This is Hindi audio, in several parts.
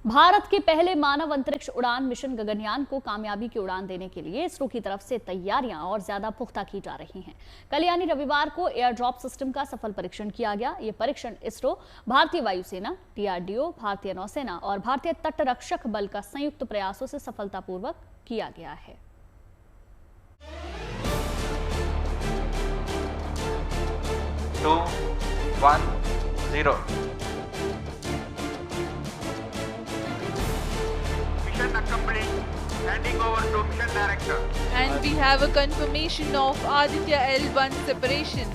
भारत के पहले मानव अंतरिक्ष उड़ान मिशन गगनयान को कामयाबी की उड़ान देने के लिए इसरो की तरफ से तैयारियां और ज्यादा पुख्ता की जा रही हैं। कल यानी रविवार को एयर ड्रॉप सिस्टम का सफल परीक्षण किया गया। ये परीक्षण इसरो, भारतीय वायुसेना, DRDO, भारतीय नौसेना और भारतीय तटरक्षक बल का संयुक्त प्रयासों से सफलतापूर्वक किया गया है। Two, one, zero. Mission accomplished. Handing over to mission director. And we have a confirmation of Aditya L1 separation.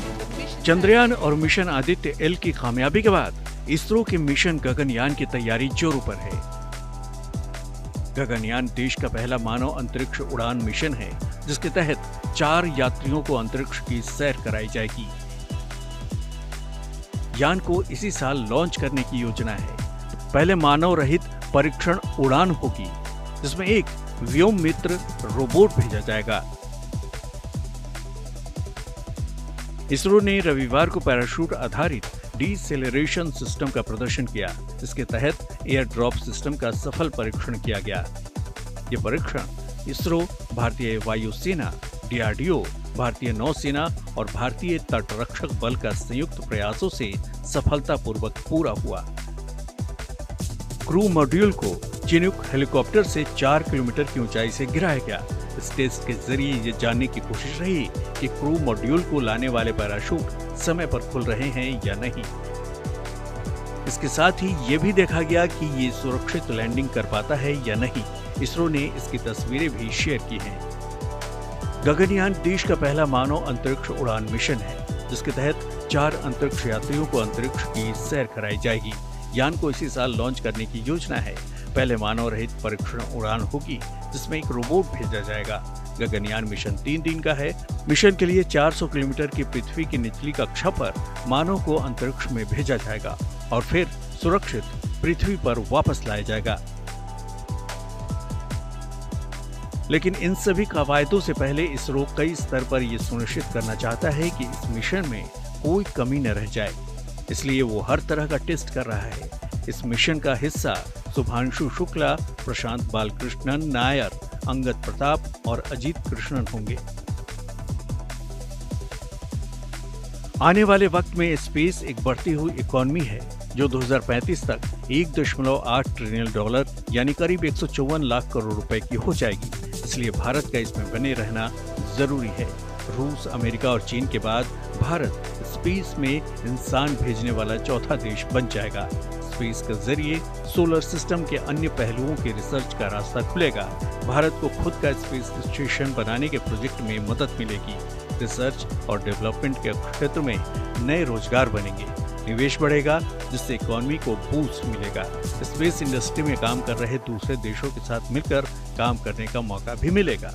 Chandrayaan और मिशन आदित्य L की कामयाबी के बाद इसरो के मिशन गगनयान की तैयारी जोरों पर है। गगनयान देश का पहला मानव अंतरिक्ष उड़ान मिशन है, जिसके तहत 4 यात्रियों को अंतरिक्ष की सैर कराई जाएगी। यान को इसी साल लॉन्च करने की योजना है। पहले मानव रहित परीक्षण उड़ान होगी, जिसमें एक व्योम मित्र रोबोट भेजा जाएगा। इसरो ने रविवार को पैराशूट आधारित डिसेलेरेशन सिस्टम का प्रदर्शन किया, जिसके तहत एयर ड्रॉप सिस्टम का सफल परीक्षण किया गया। यह परीक्षण इसरो, भारतीय वायुसेना, DRDO, भारतीय नौसेना और भारतीय तटरक्षक बल का संयुक्त प्रयासों से सफलतापूर्वक पूरा हुआ। क्रू मॉड्यूल को चिनूक हेलीकॉप्टर से 4 किलोमीटर की ऊंचाई से गिराया गया। इस टेस्ट के जरिए ये जानने की कोशिश रही कि क्रू मॉड्यूल को लाने वाले पैराशूट समय पर खुल रहे हैं या नहीं। इसके साथ ही ये भी देखा गया कि ये सुरक्षित लैंडिंग कर पाता है या नहीं। इसरो ने इसकी तस्वीरें भी शेयर की हैं। गगनयान देश का पहला मानव अंतरिक्ष उड़ान मिशन है, जिसके तहत 4 अंतरिक्ष यात्रियों को अंतरिक्ष की सैर कराई जाएगी। यान को इसी साल लॉन्च करने की योजना है। पहले मानव रहित परीक्षण उड़ान होगी, जिसमें एक रोबोट भेजा जाएगा। गगनयान मिशन 3 दिन का है। मिशन के लिए 400 किलोमीटर की पृथ्वी की निचली कक्षा पर मानव को अंतरिक्ष में भेजा जाएगा और फिर सुरक्षित पृथ्वी पर वापस लाया जाएगा। लेकिन इन सभी कवायदों से पहले इसरो कई स्तर पर यह सुनिश्चित करना चाहता है कि इस मिशन में कोई कमी न रह जाए, इसलिए वो हर तरह का टेस्ट कर रहा है। इस मिशन का हिस्सा शुभांशु शुक्ला, प्रशांत बालकृष्णन नायर, अंगद प्रताप और अजीत कृष्णन होंगे। आने वाले वक्त में स्पेस एक बढ़ती हुई इकोनॉमी है, जो 2035 तक $1.8 ट्रिलियन यानी करीब 154 लाख करोड़ रुपए की हो जाएगी। इसलिए भारत का इसमें बने रहना जरूरी है। रूस, अमेरिका और चीन के बाद भारत स्पेस में इंसान भेजने वाला चौथा देश बन जाएगा। स्पेस के जरिए सोलर सिस्टम के अन्य पहलुओं के रिसर्च का रास्ता खुलेगा। भारत को खुद का स्पेस स्टेशन बनाने के प्रोजेक्ट में मदद मिलेगी। रिसर्च और डेवलपमेंट के क्षेत्र में नए रोजगार बनेंगे, निवेश बढ़ेगा, जिससे इकोनॉमी को बूस्ट मिलेगा। स्पेस इंडस्ट्री में काम कर रहे दूसरे देशों के साथ मिलकर काम करने का मौका भी मिलेगा।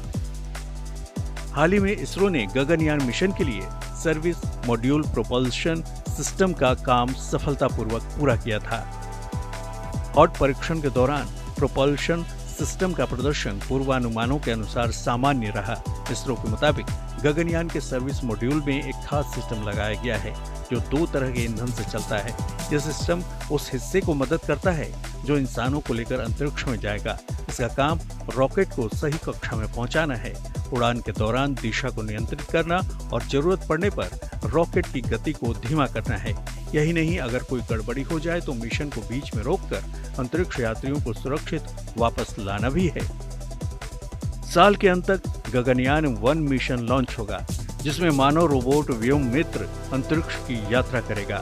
हाल ही में इसरो ने गगनयान मिशन के लिए सर्विस मॉड्यूल प्रोपल्शन सिस्टम का काम सफलतापूर्वक पूरा किया था। हॉट परीक्षण के दौरान प्रोपल्शन सिस्टम का प्रदर्शन पूर्वानुमानों के अनुसार सामान्य रहा। इसरो के मुताबिक गगनयान के सर्विस मॉड्यूल में एक खास सिस्टम लगाया गया है, जो 2 तरह के ईंधन से चलता है। यह सिस्टम उस हिस्से को मदद करता है जो इंसानों को लेकर अंतरिक्ष में जाएगा। इसका काम रॉकेट को सही कक्षा में पहुंचाना है, उड़ान के दौरान दिशा को नियंत्रित करना और जरूरत पड़ने पर रॉकेट की गति को धीमा करना है। यही नहीं, अगर कोई गड़बड़ी हो जाए तो मिशन को बीच में रोककर अंतरिक्ष यात्रियों को सुरक्षित वापस लाना भी है। साल के अंत तक गगनयान 1 मिशन लॉन्च होगा, जिसमें मानव रोबोट व्योम मित्र अंतरिक्ष की यात्रा करेगा।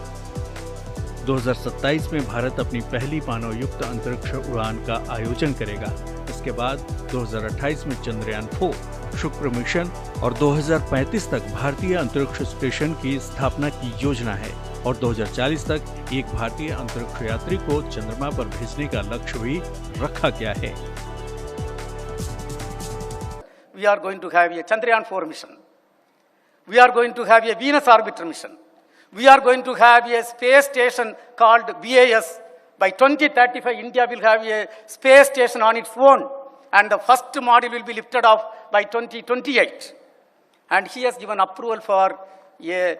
2027 में भारत अपनी पहली मानवयुक्त अंतरिक्ष उड़ान का आयोजन करेगा। इसके बाद 2028 में चंद्रयान 4 शुक्र मिशन और 2035 तक भारतीय अंतरिक्ष स्टेशन की स्थापना की योजना है और 2040 तक एक भारतीय अंतरिक्ष यात्री को चंद्रमा पर भेजने का लक्ष्य भी रखा गया है। We are going to have a Chandrayaan 4 mission. We are going to have a Venus orbiter mission. We are going to have a space station called VAS. By 2035, India will have a space station on its own, and the first module will be lifted off by 2028. And he has given approval for a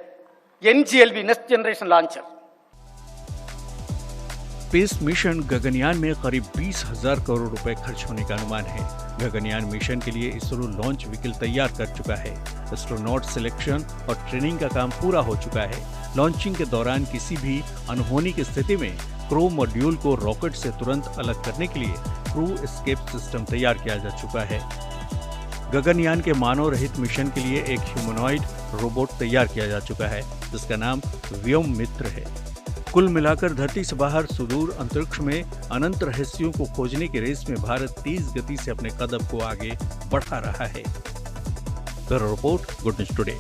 NGLV, Next Generation Launcher. Space mission Gaganyaan में करीब 20,000 करोड़ रुपए खर्च होने का अनुमान है। गगनयान मिशन के लिए इसरो लॉन्च व्हीकल तैयार कर चुका है। एस्ट्रोनॉट सिलेक्शन और ट्रेनिंग का काम पूरा हो चुका है। लॉन्चिंग के दौरान किसी भी अनहोनी की स्थिति में क्रू मॉड्यूल को रॉकेट से तुरंत अलग करने के लिए क्रू एस्केप सिस्टम तैयार किया जा चुका है। गगनयान के मानव रहित मिशन के लिए एक ह्यूमनॉइड रोबोट तैयार किया जा चुका है, जिसका नाम व्योम मित्र है। कुल मिलाकर धरती से बाहर सुदूर अंतरिक्ष में अनंत रहस्यों को खोजने की रेस में भारत तेज गति से अपने कदम को आगे बढ़ा रहा है। Bureau report, good news today.